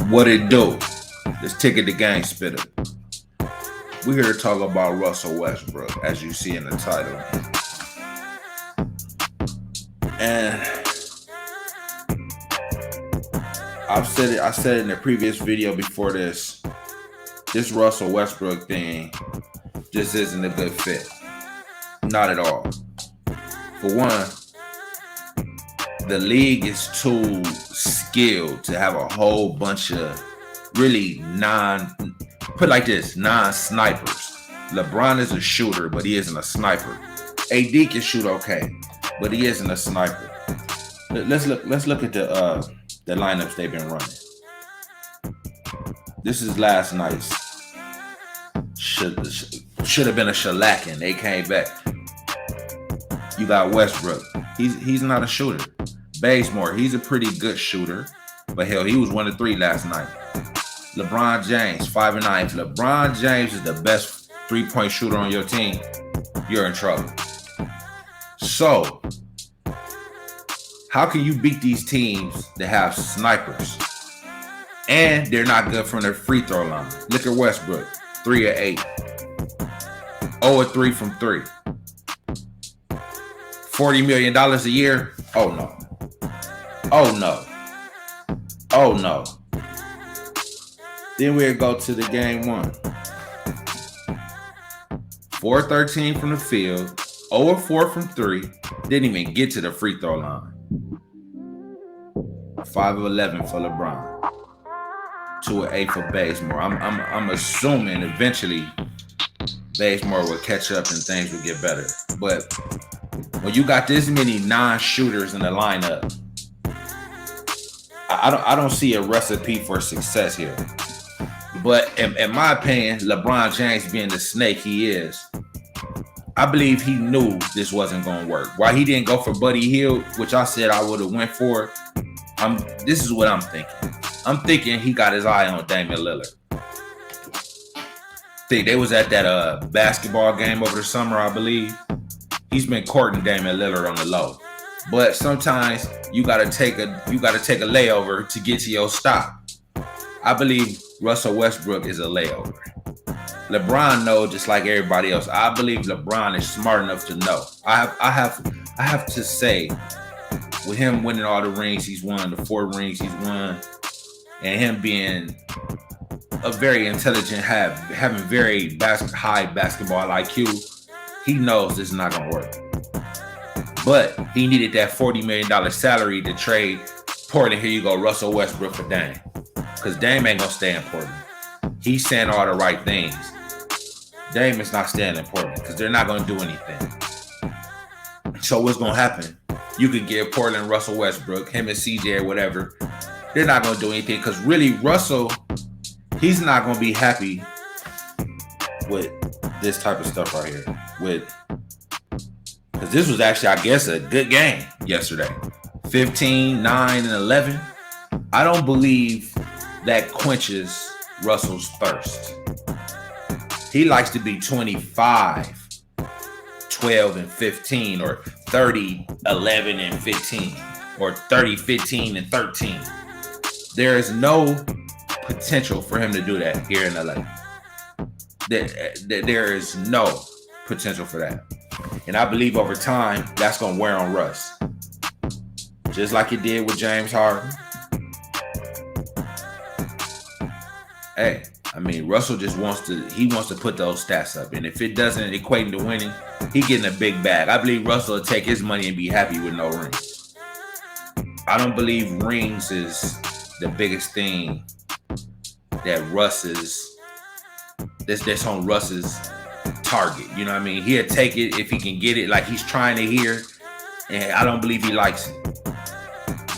What it do? This Ticket the Game Spitter. We're here to talk about Russell Westbrook, as you see in the title. And I said it in the previous video before this. This Russell Westbrook thing just isn't a good fit. Not at all. For one, the league is too skilled to have a whole bunch of really non-snipers. LeBron is a shooter, but he isn't a sniper. AD can shoot okay, but he isn't a sniper. Let's look at the lineups they've been running. This is last night's. Should have been a shellacking. They came back. You got Westbrook. He's not a shooter. Bazemore, he's a pretty good shooter, but hell, he was 1 of 3 last night. LeBron James, 5 and 9. If LeBron James is the best 3-point shooter on your team, you're in trouble. So, how can you beat these teams that have snipers and they're not good from their free throw line? Look at Westbrook, 3 of 8, 0 of 3 from 3. $40 million a year? Oh no. Oh no. Oh no. Then we'll go to the game 1. 4-13 from the field, 0 of 4 from 3. Didn't even get to the free throw line. 5 of 11 for LeBron. 2 of 8 for Bazemore. I'm assuming eventually Bazemore will catch up and things will get better. But when you got this many non-shooters in the lineup, I don't see a recipe for success here. But in my opinion, LeBron James being the snake he is, I believe he knew this wasn't going to work. Why he didn't go for Buddy Hield, which I said I would have went for, this is what I'm thinking. I'm thinking he got his eye on Damian Lillard. They was at that basketball game over the summer, I believe. He's been courting Damian Lillard on the low. But sometimes you gotta take a layover to get to your stop. I believe Russell Westbrook is a layover. LeBron knows just like everybody else. I believe LeBron is smart enough to know. I have to say, with him winning all the rings he's won, the 4 rings he's won, and him being a very intelligent, having very high basketball IQ, he knows this is not gonna work. But he needed that $40 million salary to trade Portland. Here you go, Russell Westbrook for Dame. Because Dame ain't gonna stay in Portland. He's saying all the right things. Dame is not staying in Portland because they're not gonna do anything. So what's gonna happen? You could give Portland Russell Westbrook, him and CJ or whatever. They're not gonna do anything because really Russell, he's not gonna be happy with this type of stuff right here. Because this was actually, I guess, a good game yesterday. 15, 9, and 11. I don't believe that quenches Russell's thirst. He likes to be 25, 12, and 15, or 30, 11, and 15, or 30, 15, and 13. There is no potential for him to do that here in LA. There is no potential for that. And I believe over time, that's going to wear on Russ. Just like it did with James Harden. Hey, I mean, Russell just wants to put those stats up. And if it doesn't equate to winning, he getting a big bag. I believe Russell will take his money and be happy with no rings. I don't believe rings is the biggest thing that that's on Russ's target. You know what I mean? He'll take it if he can get it, like he's trying to hear, and I don't believe he likes it.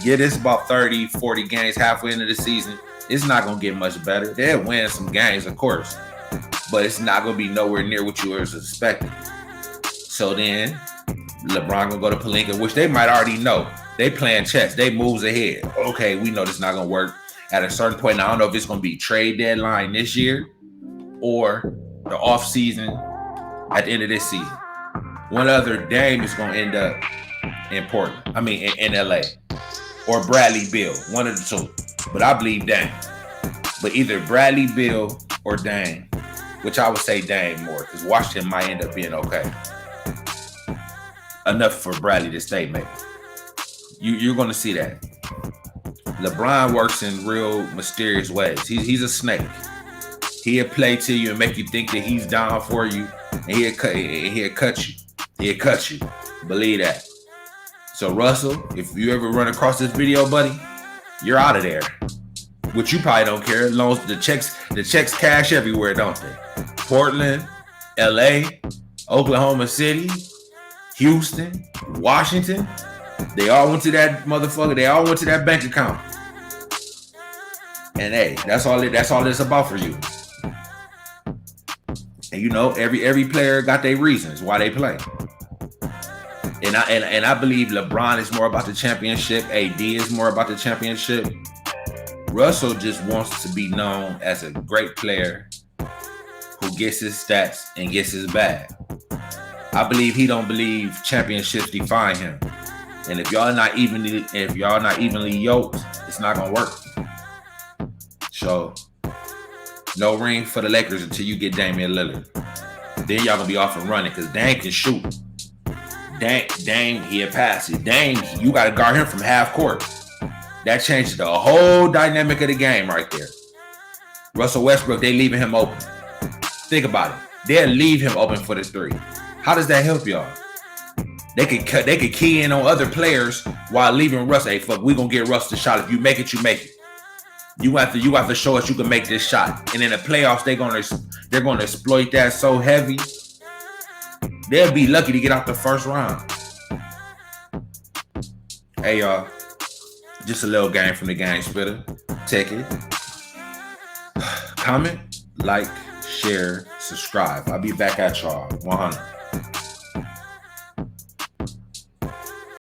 Get this about 30, 40 games halfway into the season, it's not going to get much better. They'll win some games, of course, but it's not going to be nowhere near what you were expecting. So then, LeBron going to go to Pelinka, which they might already know. They playing chess. They moves ahead. Okay, we know this is not going to work. At a certain point, I don't know if it's going to be trade deadline this year or the off season at the end of this season. One other Dame is going to end up in Portland. I mean, in LA. Or Bradley Beal. One of the two. But I believe Dame. But either Bradley Beal or Dame, which I would say Dame more, because Washington might end up being okay. Enough for Bradley to stay, maybe. You're going to see that. LeBron works in real mysterious ways. He's a snake. He'll play to you and make you think that he's down for you, and he'll cut you. He'll cut you. Believe that. So Russell, if you ever run across this video, buddy, you're out of there. Which you probably don't care. As long as the checks cash everywhere, don't they? Portland, LA, Oklahoma City, Houston, Washington. They all went to that motherfucker. They all went to that bank account. And hey, that's all it's about for you. And you know, every player got their reasons why they play. And I believe LeBron is more about the championship. AD is more about the championship. Russell just wants to be known as a great player who gets his stats and gets his bag. I believe he don't believe championships define him. And if y'all not evenly yoked, it's not gonna work. So no ring for the Lakers until you get Damian Lillard. Then y'all gonna be off and running because Dame can shoot. Dame, he'll pass it. Dame, you gotta guard him from half court. That changes the whole dynamic of the game right there. Russell Westbrook, they leaving him open. Think about it. They'll leave him open for the three. How does that help y'all? They could key in on other players while leaving Russ. Hey, fuck, we gonna get Russ the shot. If you make it, you make it. You have to show us you can make this shot. And in the playoffs, they're gonna exploit that so heavy. They'll be lucky to get out the first round. Hey y'all, just a little game from the Game Spitter. Take it. Comment, like, share, subscribe. I'll be back at y'all. 100.